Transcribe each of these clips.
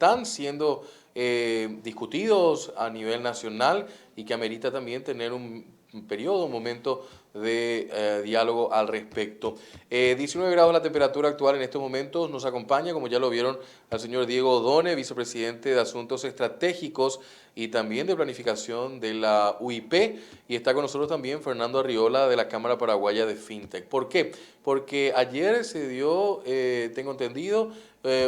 están siendo discutidos a nivel nacional y que amerita también tener un periodo, un momento de diálogo al respecto. 19 grados la temperatura actual en estos momentos. Nos acompaña, como ya lo vieron, al señor Diego Odone, vicepresidente de Asuntos Estratégicos y también de Planificación de la UIP. Y está con nosotros también Fernando Arriola de la Cámara Paraguaya de FinTech. ¿Por qué? Porque ayer se dio, tengo entendido,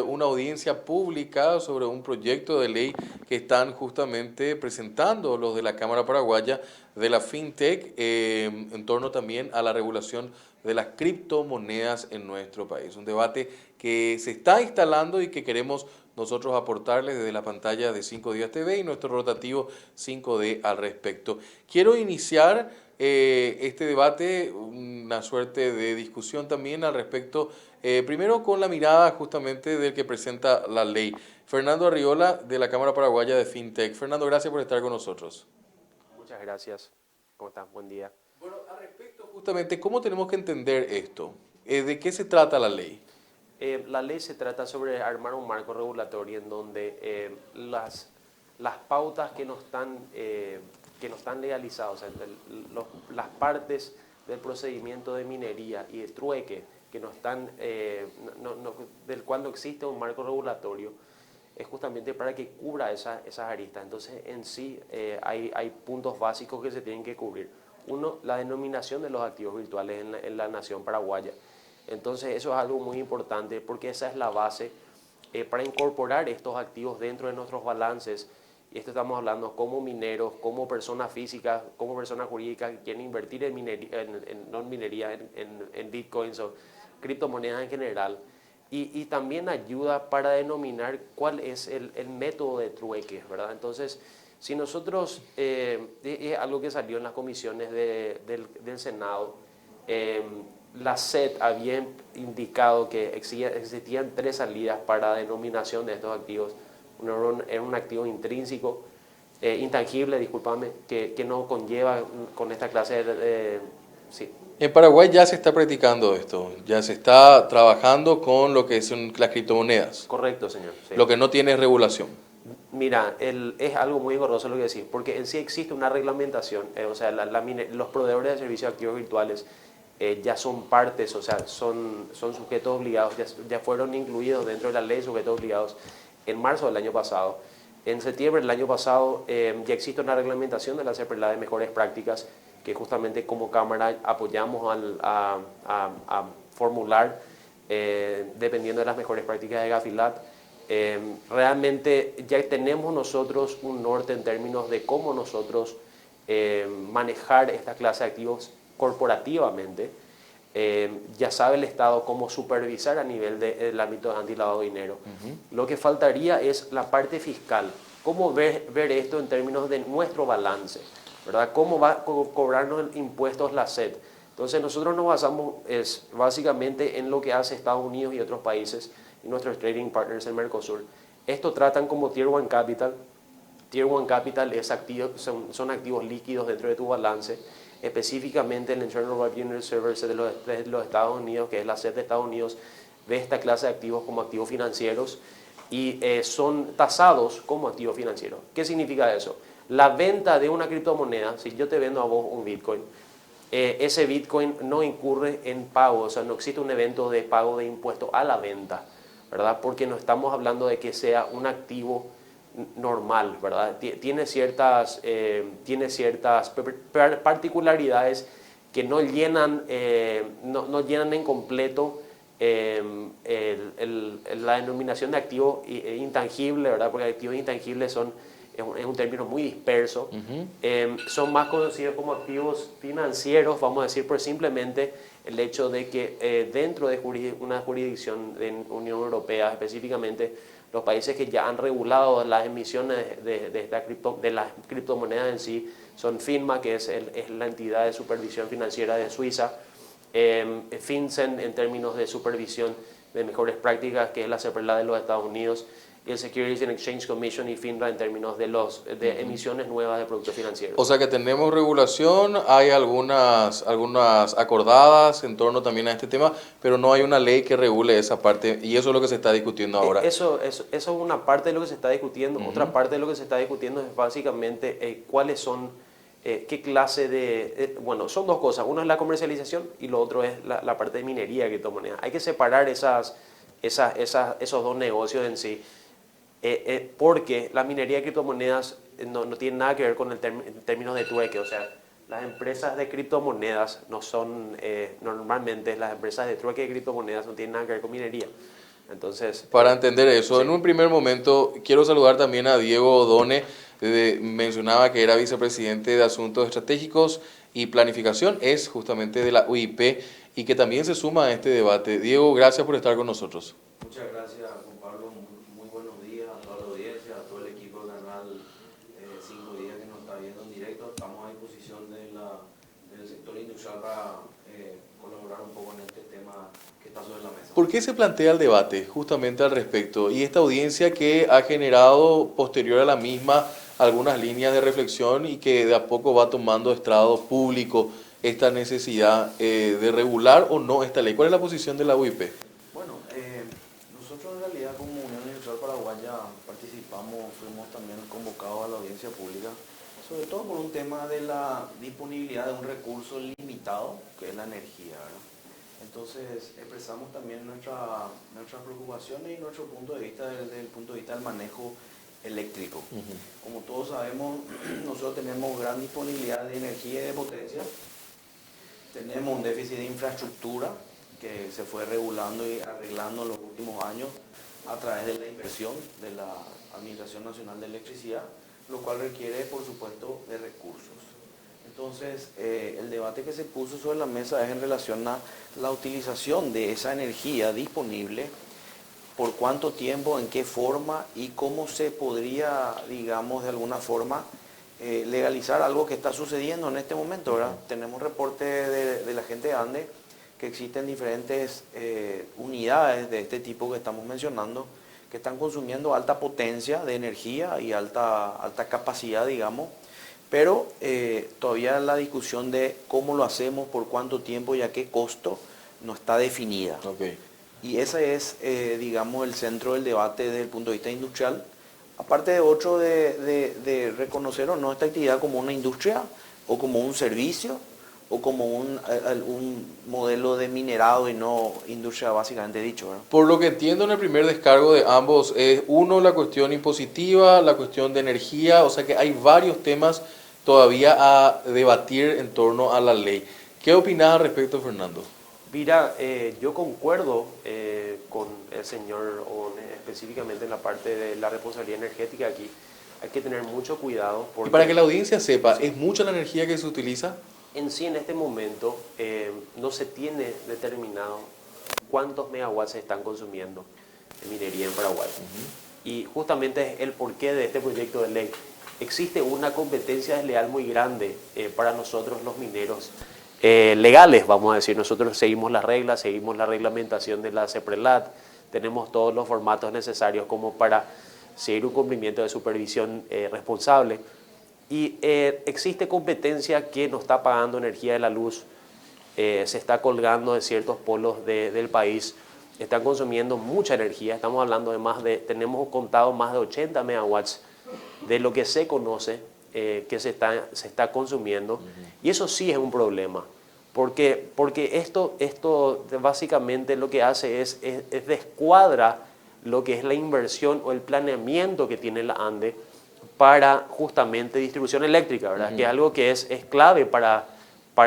una audiencia pública sobre un proyecto de ley que están justamente presentando los de la Cámara Paraguaya de la FinTech en torno también a la regulación de las criptomonedas en nuestro país. Un debate que se está instalando y que queremos nosotros aportarles desde la pantalla de 5 Días TV y nuestro rotativo 5D al respecto. Quiero iniciar este debate, una suerte de discusión también al respecto, primero con la mirada justamente del que presenta la ley. Fernando Arriola de la Cámara Paraguaya de FinTech. Fernando, gracias por estar con nosotros. Muchas gracias. ¿Cómo estás? Buen día. Bueno, al respecto justamente, ¿cómo tenemos que entender esto? ¿De qué se trata la ley? La ley se trata sobre armar un marco regulatorio en donde las pautas que no están legalizadas, o sea, las partes del procedimiento de minería y de trueque que no están, del cual no existe un marco regulatorio, es justamente para que cubra esas aristas. Entonces, en sí, hay puntos básicos que se tienen que cubrir. Uno, la denominación de los activos virtuales en la nación paraguaya. Entonces, eso es algo muy importante porque esa es la base para incorporar estos activos dentro de nuestros balances. Y esto estamos hablando como mineros, como personas físicas, como personas jurídicas que quieren invertir no en minería, en bitcoins o criptomonedas en general. Y también ayuda para denominar cuál es el método de trueque, ¿verdad? Entonces, si nosotros, es algo que salió en las comisiones del Senado, la SED había indicado que existían 3 salidas para denominación de estos activos. Uno era un activo intrínseco, intangible, discúlpame, que no conlleva con esta clase sí. En Paraguay ya se está practicando esto, ya se está trabajando con lo que son las criptomonedas, Correcto, señor. Sí. lo que no tiene es regulación. Mira, es algo muy engorroso lo que decís, porque en sí existe una reglamentación, o sea, los proveedores de servicios de activos virtuales ya son partes, o sea, son sujetos obligados, ya fueron incluidos dentro de la ley de sujetos obligados en marzo del año pasado. En septiembre del año pasado ya existe una reglamentación de la CEPRELA de mejores prácticas que justamente como Cámara apoyamos a formular dependiendo de las mejores prácticas de Gafilat. Realmente ya tenemos nosotros un norte en términos de cómo nosotros manejar esta clase de activos corporativamente. Ya sabe el Estado cómo supervisar a nivel del ámbito de antilavado de dinero. Lo que faltaría es la parte fiscal, cómo ver esto en términos de nuestro balance, ¿verdad? Cómo va a cobrarnos impuestos la SED. Entonces nosotros nos basamos básicamente en lo que hace Estados Unidos y otros países y nuestros trading partners en Mercosur. Esto tratan como Tier 1 Capital. Tier 1 Capital son activos líquidos dentro de tu balance, específicamente el Internal Revenue Service de los Estados Unidos, que es la SED de Estados Unidos, ve esta clase de activos como activos financieros y son tasados como activos financieros. ¿Qué significa eso? La venta de una criptomoneda, si yo te vendo a vos un Bitcoin, ese Bitcoin no incurre en pago, o sea, no existe un evento de pago de impuesto a la venta, ¿verdad? Porque no estamos hablando de que sea un activo normal, ¿verdad? Tiene ciertas particularidades que no llenan en completo la denominación de activo intangible, ¿verdad? Porque activos intangibles es un término muy disperso. Son más conocidos como activos financieros, vamos a decir, por simplemente el hecho de que dentro de una jurisdicción de Unión Europea, específicamente los países que ya han regulado las emisiones de las criptomonedas en sí, son FINMA, que es la entidad de supervisión financiera de Suiza, FinCEN en términos de supervisión de mejores prácticas, que es la CEPRELA de los Estados Unidos, y el Securities and Exchange Commission y FINRA en términos de emisiones nuevas de productos financieros. O sea que tenemos regulación, hay algunas acordadas en torno también a este tema, pero no hay una ley que regule esa parte y eso es lo que se está discutiendo ahora. Eso es una parte de lo que se está discutiendo. Otra parte de lo que se está discutiendo es básicamente cuáles son, qué clase de... bueno, son dos cosas. Uno es la comercialización y lo otro es la parte de minería de criptomonedas. Hay que separar esos dos negocios en sí. Porque la minería de criptomonedas no tiene nada que ver con en términos de trueque. O sea, las empresas de criptomonedas no son, normalmente las empresas de trueque de criptomonedas no tienen nada que ver con minería. Entonces, para entender eso, sí. en un primer momento quiero saludar también a Diego Odone, mencionaba que era vicepresidente de Asuntos Estratégicos y Planificación, es justamente de la UIP y que también se suma a este debate. Diego, gracias por estar con nosotros. Muchas gracias, Juan Pablo. Muy buenos días a toda la audiencia, a todo el equipo del canal 5 Días que nos está viendo en directo. Estamos a disposición del sector industrial para colaborar un poco en este tema que está sobre la mesa. ¿Por qué se plantea el debate justamente al respecto? Y esta audiencia que ha generado posterior a la misma algunas líneas de reflexión y que de a poco va tomando estrado público esta necesidad de regular o no esta ley. ¿Cuál es la posición de la UIP? Bueno, nosotros en realidad como Unión Industrial Paraguaya participamos, fuimos también convocados a la audiencia pública, sobre todo por un tema de la disponibilidad de un recurso limitado, que es la energía, ¿verdad? Entonces expresamos también nuestras preocupaciones y nuestro punto de vista desde el punto de vista del manejo eléctrico. Como todos sabemos, nosotros tenemos gran disponibilidad de energía y de potencia, tenemos un déficit de infraestructura que se fue regulando y arreglando en los últimos años a través de la inversión de la Administración Nacional de Electricidad, lo cual requiere, por supuesto, de recursos. Entonces, el debate que se puso sobre la mesa es en relación a la utilización de esa energía disponible, por cuánto tiempo, en qué forma y cómo se podría, digamos, de alguna forma, legalizar algo que está sucediendo en este momento, ¿verdad? Tenemos reportes de la gente de ANDE que existen diferentes unidades de este tipo que estamos mencionando, que están consumiendo alta potencia de energía y alta capacidad, digamos, pero todavía la discusión de cómo lo hacemos, por cuánto tiempo y a qué costo no está definida. Okay. Y ese es, digamos, el centro del debate desde el punto de vista industrial. Aparte de otro de reconocer o no esta actividad como una industria o como un servicio o como un modelo de minerado y no industria básicamente dicho, ¿verdad? Por lo que entiendo en el primer descargo de ambos, es uno la cuestión impositiva, la cuestión de energía, o sea que hay varios temas todavía a debatir en torno a la ley. ¿Qué opinas al respecto, Fernando? Mira, yo concuerdo con el señor One, específicamente en la parte de la responsabilidad energética aquí. Hay que tener mucho cuidado porque... Y para que la audiencia sepa, ¿es mucha la energía que se utiliza? En sí, en este momento, no se tiene determinado cuántos megawatts se están consumiendo de minería en Paraguay. Y justamente es el porqué de este proyecto de ley. Existe una competencia desleal muy grande para nosotros los mineros legales, vamos a decir. Nosotros seguimos las reglas, seguimos la reglamentación de la CEPRELAT, tenemos todos los formatos necesarios como para seguir un cumplimiento de supervisión responsable. Y existe competencia que nos está pagando energía de la luz, se está colgando de ciertos polos del país, están consumiendo mucha energía, estamos hablando de tenemos contado más de 80 megawatts de lo que se conoce que se está consumiendo, y eso sí es un problema, porque esto básicamente lo que hace es descuadra lo que es la inversión o el planeamiento que tiene la ANDE para justamente distribución eléctrica, ¿verdad? Que es algo que es clave para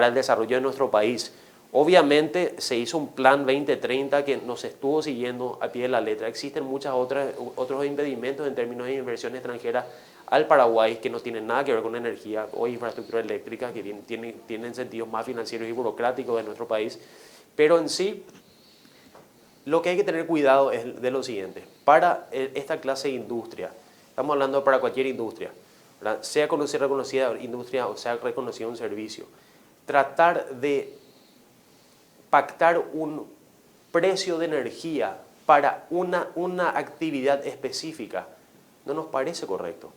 el desarrollo de nuestro país. Obviamente se hizo un plan 2030 que nos estuvo siguiendo a pie de la letra. Existen otros impedimentos en términos de inversión extranjera al Paraguay que no tienen nada que ver con energía o infraestructura eléctrica, que tienen sentidos más financieros y burocráticos de nuestro país. Pero en sí, lo que hay que tener cuidado es de lo siguiente. Para esta clase de industria, estamos hablando para cualquier industria, ¿verdad? Sea reconocida industria o sea reconocido un servicio, tratar de pactar un precio de energía para una actividad específica, no nos parece correcto.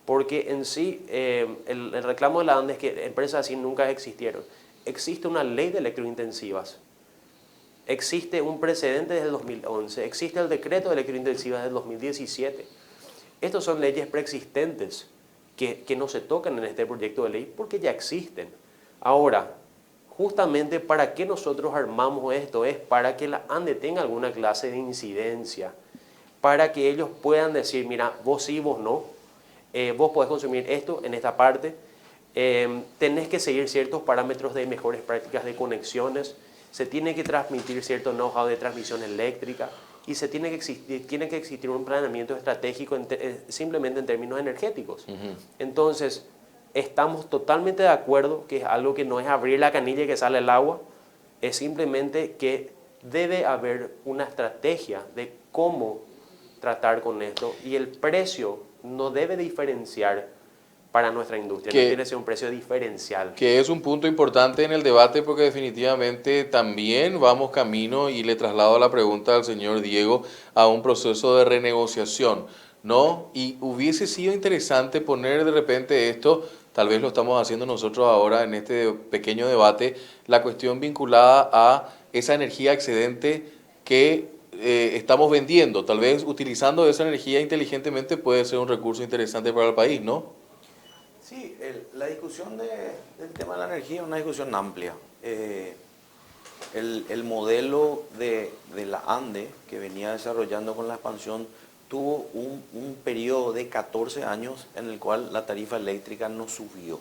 Porque en sí, el reclamo de la ANDE es que empresas así nunca existieron. Existe una ley de electrointensivas, existe un precedente desde el 2011, existe el decreto de electrointensivas del 2017. Estas son leyes preexistentes que no se tocan en este proyecto de ley porque ya existen. Ahora, justamente para qué nosotros armamos esto es para que la ANDE tenga alguna clase de incidencia, para que ellos puedan decir, mira, vos sí, vos no, vos podés consumir esto en esta parte, tenés que seguir ciertos parámetros de mejores prácticas de conexiones, se tiene que transmitir cierto know-how de transmisión eléctrica y tiene que existir un planeamiento estratégico simplemente en términos energéticos. Entonces, estamos totalmente de acuerdo que es algo que no es abrir la canilla y que sale el agua, es simplemente que debe haber una estrategia de cómo tratar con esto y el precio no debe diferenciar para nuestra industria, no tiene que ser un precio diferencial. Que es un punto importante en el debate porque definitivamente también vamos camino, y le traslado la pregunta al señor Diego, a un proceso de renegociación, ¿no? Y hubiese sido interesante poner de repente esto, tal vez lo estamos haciendo nosotros ahora en este pequeño debate, la cuestión vinculada a esa energía excedente que estamos vendiendo. Tal vez utilizando esa energía inteligentemente puede ser un recurso interesante para el país, ¿no? Sí, la discusión del tema de la energía es una discusión amplia. El modelo de la ANDE que venía desarrollando con la expansión tuvo un periodo de 14 años en el cual la tarifa eléctrica no subió.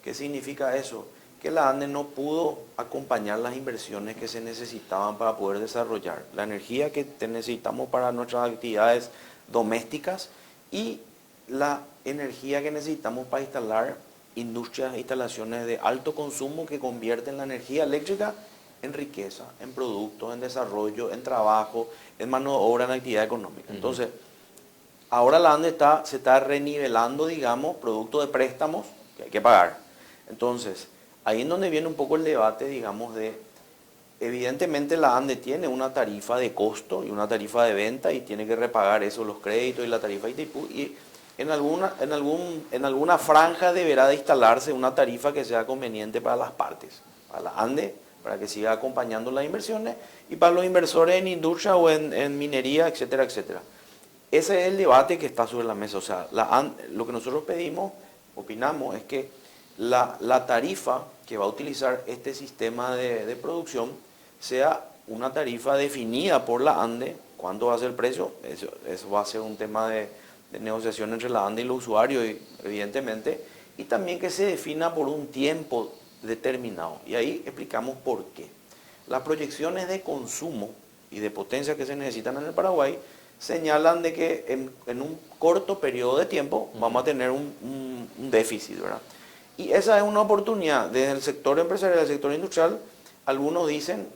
¿Qué significa eso? Que la ANDE no pudo acompañar las inversiones que se necesitaban para poder desarrollar la energía que necesitamos para nuestras actividades domésticas y la energía que necesitamos para instalar industrias e instalaciones de alto consumo que convierten la energía eléctrica en riqueza, en productos, en desarrollo, en trabajo, en mano de obra, en actividad económica. Entonces, ahora la ANDE se está renivelando, digamos, producto de préstamos que hay que pagar. Entonces, ahí es donde viene un poco el debate, digamos, evidentemente la ANDE tiene una tarifa de costo y una tarifa de venta y tiene que repagar eso, los créditos y la tarifa ITIPU, y en alguna franja deberá de instalarse una tarifa que sea conveniente para las partes, para la ANDE, para que siga acompañando las inversiones, y para los inversores en industria o en minería, etcétera, etcétera. Ese es el debate que está sobre la mesa. O sea, lo que nosotros pedimos, opinamos, es que la tarifa que va a utilizar este sistema de producción sea una tarifa definida por la ANDE. ¿Cuánto va a ser el precio? Eso va a ser un tema de negociación entre la ANDE y los usuarios, evidentemente, y también que se defina por un tiempo determinado. Y ahí explicamos por qué. Las proyecciones de consumo y de potencia que se necesitan en el Paraguay señalan de que en un corto periodo de tiempo vamos a tener un déficit, ¿verdad? Y esa es una oportunidad. Desde el sector empresarial, el sector industrial, algunos dicen,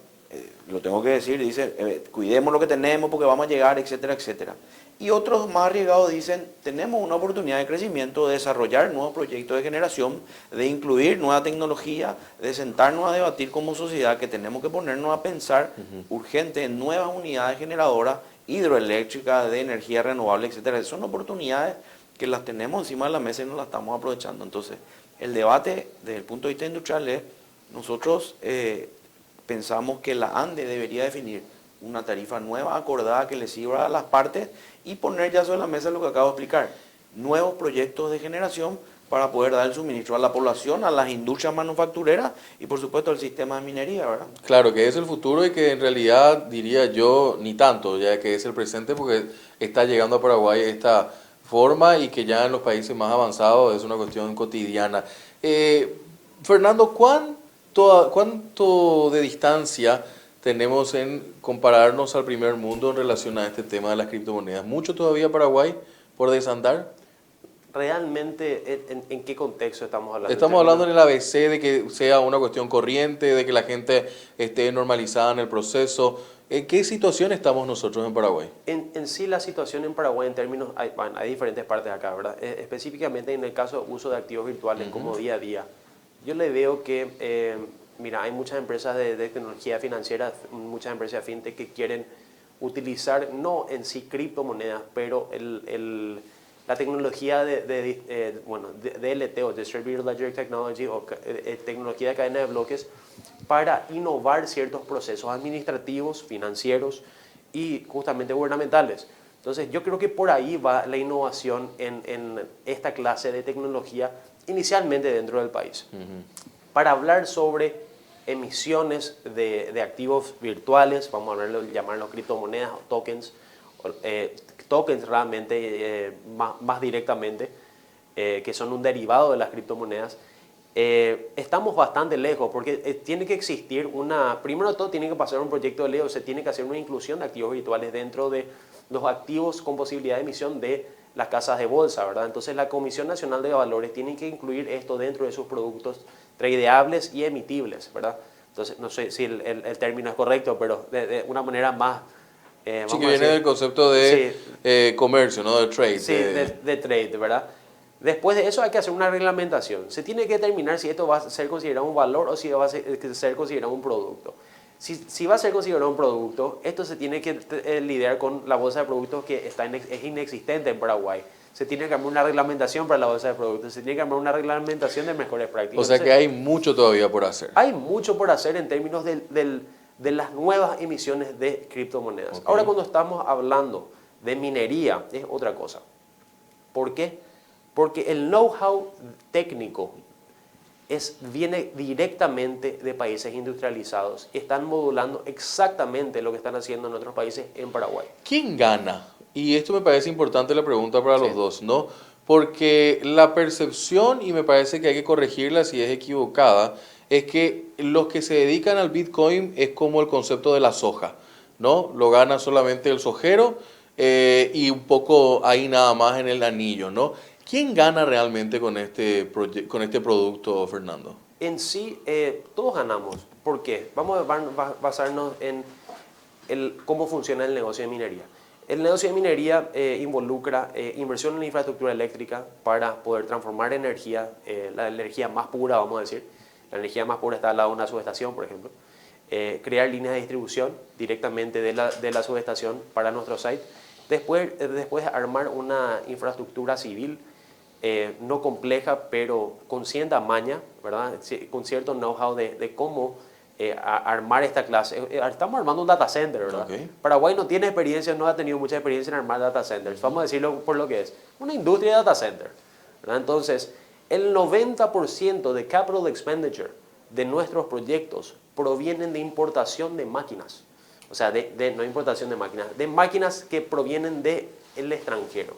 lo tengo que decir, dicen, cuidemos lo que tenemos porque vamos a llegar, etcétera, etcétera. Y otros más arriesgados dicen, tenemos una oportunidad de crecimiento, de desarrollar nuevos proyectos de generación, de incluir nueva tecnología, de sentarnos a debatir como sociedad que tenemos que ponernos a pensar urgente en nuevas unidades generadoras, hidroeléctricas, de energía renovable, etcétera. Son oportunidades que las tenemos encima de la mesa y no las estamos aprovechando. Entonces, el debate desde el punto de vista industrial es, nosotros pensamos que la ANDE debería definir una tarifa nueva acordada que le sirva a las partes y poner ya sobre la mesa lo que acabo de explicar, nuevos proyectos de generación para poder dar el suministro a la población, a las industrias manufactureras y por supuesto al sistema de minería, ¿verdad? Claro, que es el futuro y que en realidad diría yo ni tanto, ya que es el presente porque está llegando a Paraguay esta forma y que ya en los países más avanzados es una cuestión cotidiana. Fernando, ¿cuánto de distancia tenemos en compararnos al primer mundo en relación a este tema de las criptomonedas? ¿Mucho todavía Paraguay por desandar? ¿Realmente en qué contexto estamos hablando? Estamos hablando en el ABC de que sea una cuestión corriente, de que la gente esté normalizada en el proceso. ¿En qué situación estamos nosotros en Paraguay? En sí la situación en Paraguay en términos, hay diferentes partes acá, ¿verdad? Específicamente en el caso de uso de activos virtuales como día a día. Yo le veo que, mira, hay muchas empresas de tecnología financiera, muchas empresas fintech que quieren utilizar no en sí criptomonedas, pero la tecnología de DLT o Distributed Ledger Technology o tecnología de cadena de bloques para innovar ciertos procesos administrativos, financieros y justamente gubernamentales. Entonces yo creo que por ahí va la innovación en esta clase de tecnología inicialmente dentro del país. Para hablar sobre emisiones de activos virtuales, vamos a llamarlos criptomonedas o tokens, tokens realmente más directamente, que son un derivado de las criptomonedas, estamos bastante lejos porque tiene que existir primero de todo tiene que pasar un proyecto de ley, o se tiene que hacer una inclusión de activos virtuales dentro de los activos con posibilidad de emisión de las casas de bolsa, ¿verdad? Entonces la Comisión Nacional de Valores tiene que incluir esto dentro de sus productos tradeables y emitibles, ¿verdad? Entonces no sé si el término es correcto, pero de una manera más... sí, que viene del concepto de comercio, ¿no? De trade. Sí, de trade, ¿verdad? Después de eso hay que hacer una reglamentación. Se tiene que determinar si esto va a ser considerado un valor o si va a ser considerado un producto. Si va a ser considerado un producto, esto se tiene que lidiar con la bolsa de productos que es inexistente en Paraguay. Se tiene que armar una reglamentación para la bolsa de productos, se tiene que armar una reglamentación de mejores prácticas. O sea que hay mucho todavía por hacer. Hay mucho por hacer en términos de las nuevas emisiones de criptomonedas. Okay. Ahora cuando estamos hablando de minería es otra cosa. ¿Por qué? Porque el know-how técnico viene directamente de países industrializados y están modulando exactamente lo que están haciendo en otros países en Paraguay. ¿Quién gana? Y esto me parece importante la pregunta para los dos, ¿no? Porque la percepción, y me parece que hay que corregirla si es equivocada, es que los que se dedican al Bitcoin es como el concepto de la soja, ¿no? Lo gana solamente el sojero y un poco ahí nada más en el anillo, ¿no? ¿Quién gana realmente con este producto, Fernando? En sí, todos ganamos. ¿Por qué? Vamos a basarnos en cómo funciona el negocio de minería. El negocio de minería involucra inversión en la infraestructura eléctrica para poder transformar energía, la energía más pura, vamos a decir. La energía más pura está al lado de una subestación, por ejemplo. Crear líneas de distribución directamente de la subestación para nuestro site. Después armar una infraestructura civil no compleja, pero con cierta maña, ¿verdad? Con cierto know-how de cómo armar esta clase. Estamos armando un data center, ¿verdad? Okay. Paraguay no tiene experiencia, no ha tenido mucha experiencia en armar data centers. Vamos a decirlo por lo que es. Una industria de data center, ¿verdad? Entonces, el 90% de capital expenditure de nuestros proyectos provienen de importación de máquinas. O sea, no importación de máquinas que provienen del extranjero.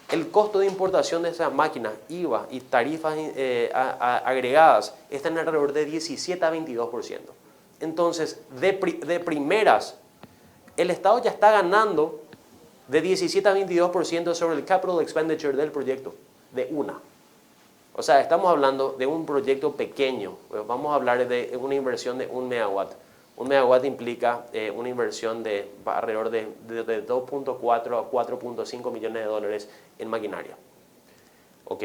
El costo de importación de esas máquinas, IVA y tarifas agregadas están alrededor de 17 a 22%. Entonces, de primeras, el Estado ya está ganando de 17 a 22% sobre el capital expenditure del proyecto, de una. O sea, estamos hablando de un proyecto pequeño. Vamos a hablar de una inversión de 1 megawatt. 1 megawatt implica una inversión de alrededor de 2.4 a 4.5 millones de dólares en maquinaria. Ok.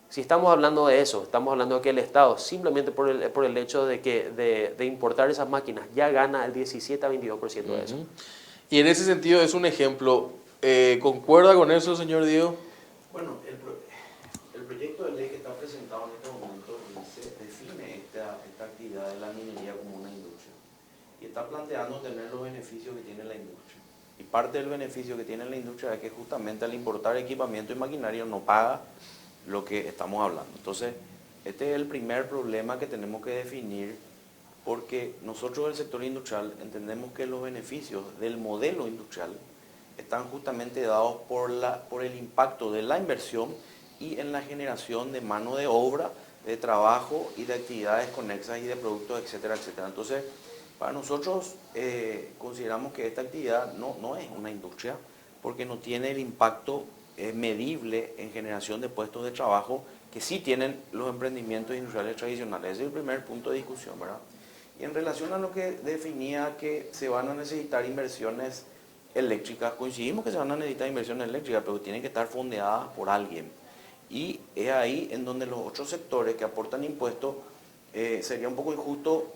Si estamos hablando de eso, estamos hablando de que el Estado, simplemente por el hecho de importar esas máquinas, ya gana el 17 a 22% de eso. Y en ese sentido es un ejemplo. ¿Concuerda con eso, señor Diego? Bueno, el proyecto de ley que está presentado en este momento define esta actividad de la minería como una industria. Y está planteando tener los beneficios que tiene la industria. Y parte del beneficio que tiene la industria es que justamente al importar equipamiento y maquinaria no paga lo que estamos hablando. Entonces, este es el primer problema que tenemos que definir, porque nosotros del sector industrial entendemos que los beneficios del modelo industrial están justamente dados por el impacto de la inversión y en la generación de mano de obra, de trabajo y de actividades conexas y de productos, etcétera, etcétera. Entonces, para nosotros consideramos que esta actividad no es una industria porque no tiene el impacto medible en generación de puestos de trabajo que sí tienen los emprendimientos industriales tradicionales. Ese es el primer punto de discusión, ¿verdad? Y en relación a lo que definía que se van a necesitar inversiones eléctricas, coincidimos que se van a necesitar inversiones eléctricas, pero tienen que estar fondeadas por alguien. Y es ahí en donde los otros sectores que aportan impuestos sería un poco injusto,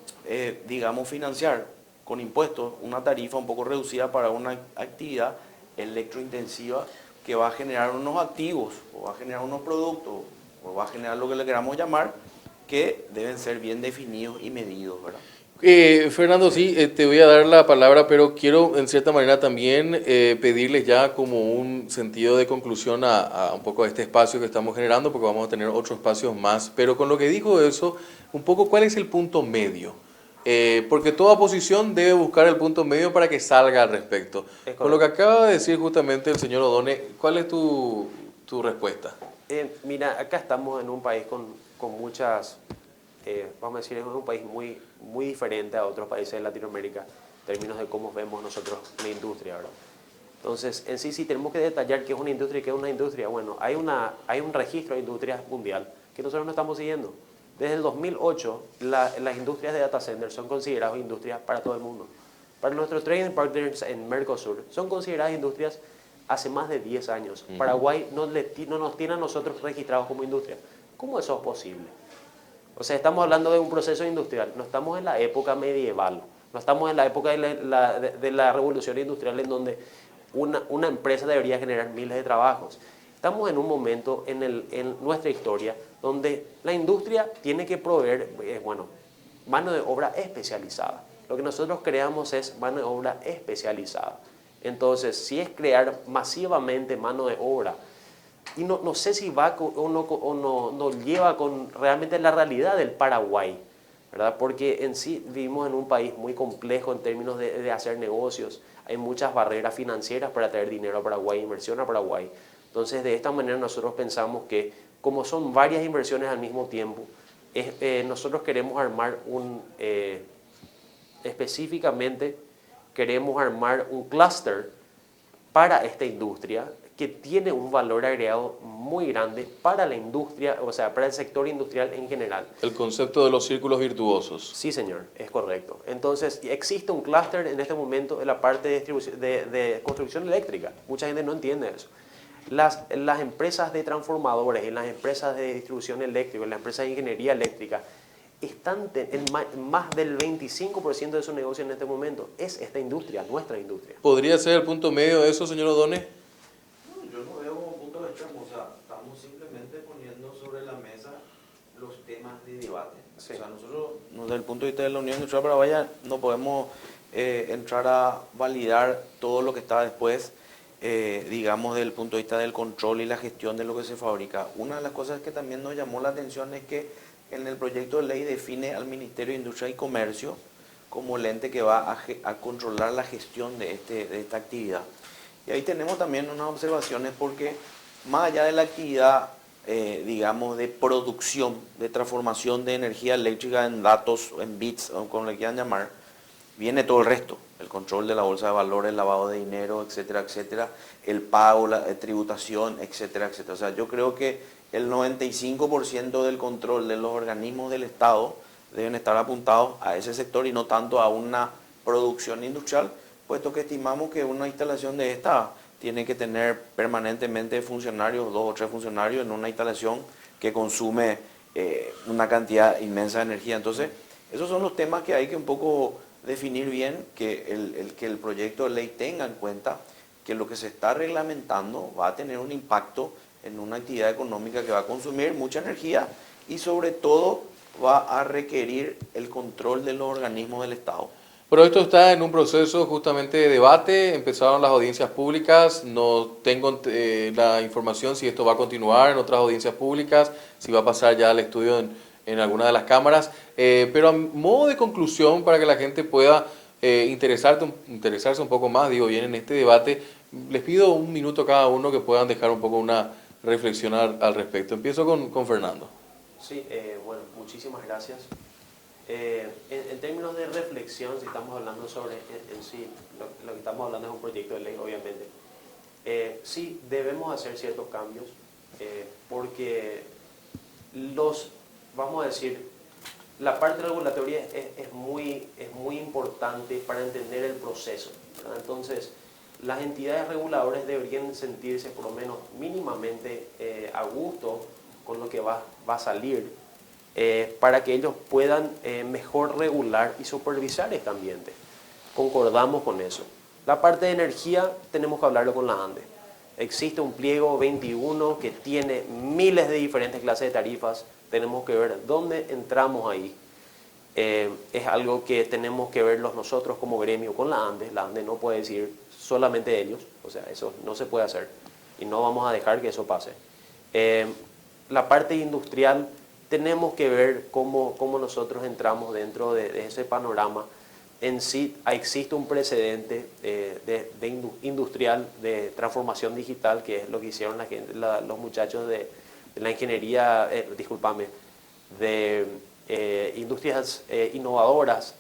digamos, financiar con impuestos una tarifa un poco reducida para una actividad electrointensiva que va a generar unos activos, o va a generar unos productos, o va a generar lo que le queramos llamar, que deben ser bien definidos y medidos, ¿verdad? Fernando, sí, te voy a dar la palabra, pero quiero en cierta manera también pedirles ya como un sentido de conclusión a un poco a este espacio que estamos generando, porque vamos a tener otros espacios más. Pero con lo que dijo eso, un poco cuál es el punto medio. Porque toda posición debe buscar el punto medio para que salga al respecto. Es Con lo que correcto. acaba de decir justamente el señor O'Donnell, ¿cuál es tu respuesta? Mira, acá estamos en un país con muchas, vamos a decir, es un país muy diferente a otros países de Latinoamérica en términos de cómo vemos nosotros la industria, ¿verdad? Entonces, en sí tenemos que detallar qué es una industria y qué es una industria. Bueno, hay un registro de industrias mundial que nosotros no estamos siguiendo. Desde el 2008, las industrias de data centers son consideradas industrias para todo el mundo. Para nuestros trading partners en Mercosur, son consideradas industrias hace más de 10 años. Paraguay no nos tiene a nosotros registrados como industria. ¿Cómo eso es posible? O sea, estamos hablando de un proceso industrial, no estamos en la época medieval, no estamos en la época de la revolución industrial en donde una empresa debería generar miles de trabajos. Estamos en un momento en nuestra historia donde la industria tiene que proveer, mano de obra especializada. Lo que nosotros creamos es mano de obra especializada. Entonces, si es crear masivamente mano de obra, y no sé si va no lleva con realmente la realidad del Paraguay, ¿verdad? Porque en sí vivimos en un país muy complejo en términos de hacer negocios. Hay muchas barreras financieras para traer dinero a Paraguay, inversión a Paraguay. Entonces, de esta manera nosotros pensamos que, como son varias inversiones al mismo tiempo, nosotros queremos armar específicamente, queremos armar un clúster para esta industria que tiene un valor agregado muy grande para la industria, o sea, para el sector industrial en general. El concepto de los círculos virtuosos. Sí, señor, es correcto. Entonces, existe un clúster en este momento en la parte de, de construcción eléctrica. Mucha gente no entiende eso. Las empresas de transformadores, en las empresas de distribución eléctrica, en las empresas de ingeniería eléctrica, están en más del 25% de su negocio en este momento. Es esta industria, nuestra industria. ¿Podría ser el punto medio de eso, señor O'Donnell? No, yo no veo como punto de extremo, o sea, estamos simplemente poniendo sobre la mesa los temas de debate. Sí. O sea, nosotros, desde el punto de vista de la Unión Industrial Paraguaya, no podemos entrar a validar todo lo que está después, digamos, desde el punto de vista del control y la gestión de lo que se fabrica. Una de las cosas que también nos llamó la atención es que en el proyecto de ley define al Ministerio de Industria y Comercio como el ente que va a controlar la gestión de esta actividad. Y ahí tenemos también unas observaciones porque más allá de la actividad, digamos, de producción, de transformación de energía eléctrica en datos, en bits, o como le quieran llamar, viene todo el resto, el control de la bolsa de valores, el lavado de dinero, etcétera, etcétera, el pago, la tributación, etcétera, etcétera. O sea, yo creo que el 95% del control de los organismos del Estado deben estar apuntados a ese sector y no tanto a una producción industrial, puesto que estimamos que una instalación de esta tiene que tener permanentemente funcionarios, 2 o 3 funcionarios en una instalación que consume una cantidad inmensa de energía. Entonces, esos son los temas que hay que un poco definir bien, que el proyecto de ley tenga en cuenta que lo que se está reglamentando va a tener un impacto en una actividad económica que va a consumir mucha energía y sobre todo va a requerir el control de los organismos del Estado. Pero esto está en un proceso justamente de debate, empezaron las audiencias públicas, no tengo la información si esto va a continuar en otras audiencias públicas, si va a pasar ya al estudio en alguna de las cámaras, pero a modo de conclusión para que la gente pueda interesarse un poco más, digo bien, en este debate, les pido un minuto cada uno que puedan dejar un poco una reflexión al respecto. Empiezo con Fernando. Sí, bueno, muchísimas gracias. En términos de reflexión, si estamos hablando sobre en sí, lo que estamos hablando es un proyecto de ley, obviamente. Sí, debemos hacer ciertos cambios porque vamos a decir, la parte regulatoria es muy importante para entender el proceso, ¿verdad? Entonces, las entidades reguladoras deberían sentirse por lo menos mínimamente a gusto con lo que va a salir para que ellos puedan mejor regular y supervisar este ambiente. concordamos con eso. La parte de energía tenemos que hablarlo con la ANDE. Existe un pliego 21 que tiene miles de diferentes clases de tarifas. Tenemos que ver dónde entramos ahí. Es algo que tenemos que verlos nosotros como gremio con la ANDE. La ANDE no puede decir solamente ellos, o sea, eso no se puede hacer y no vamos a dejar que eso pase. La parte industrial, tenemos que ver cómo nosotros entramos dentro de ese panorama. En sí existe un precedente industrial de transformación digital, que es lo que hicieron los muchachos de la ingeniería, de industrias innovadoras,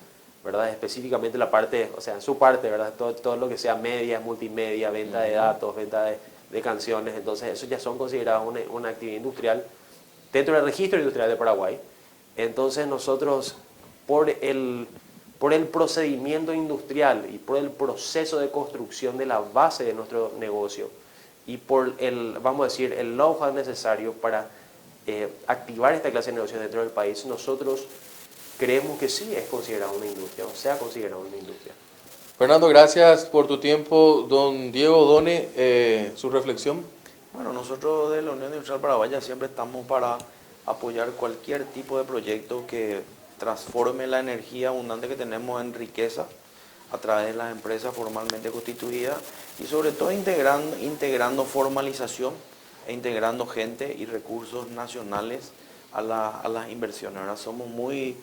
¿verdad? Específicamente la parte, o sea, en su parte, ¿verdad? Todo lo que sea media, multimedia, venta de datos, venta de canciones, entonces eso ya son considerados una actividad industrial dentro del registro industrial de Paraguay. Entonces nosotros, por el procedimiento industrial y por el proceso de construcción de la base de nuestro negocio y por vamos a decir, el know-how necesario para activar esta clase de negocios dentro del país, nosotros creemos que sí es considerado una industria, o sea considerado una industria. Fernando, gracias por tu tiempo. Don Diego Odone, su reflexión. Bueno, nosotros de la Unión Industrial Paraguaya siempre estamos para apoyar cualquier tipo de proyecto que transforme la energía abundante que tenemos en riqueza a través de las empresas formalmente constituidas y sobre todo integrando formalización e integrando gente y recursos nacionales a las inversiones. Ahora somos muy,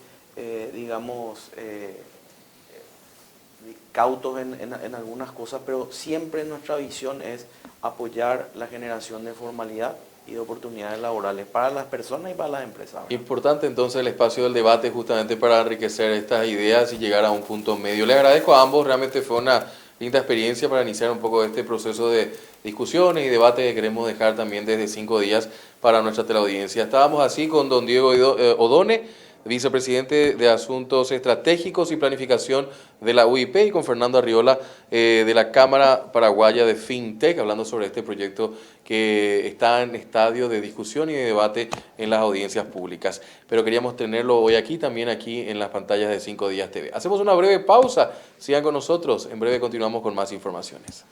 cautos en algunas cosas, pero siempre nuestra visión es apoyar la generación de formalidad y de oportunidades laborales para las personas y para las empresas. Importante entonces el espacio del debate justamente para enriquecer estas ideas y llegar a un punto medio. Le agradezco a ambos, realmente fue una linda experiencia para iniciar un poco este proceso de discusiones y debate que queremos dejar también desde 5 días para nuestra teleaudiencia. Estábamos así con don Diego Odone, vicepresidente de Asuntos Estratégicos y Planificación de la UIP, y con Fernando Arriola de la Cámara Paraguaya de FinTech, hablando sobre este proyecto que está en estadio de discusión y de debate en las audiencias públicas. Pero queríamos tenerlo hoy aquí, también aquí en las pantallas de 5 Días TV. Hacemos una breve pausa, sigan con nosotros, en breve continuamos con más informaciones.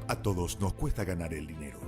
A todos nos cuesta ganar el dinero.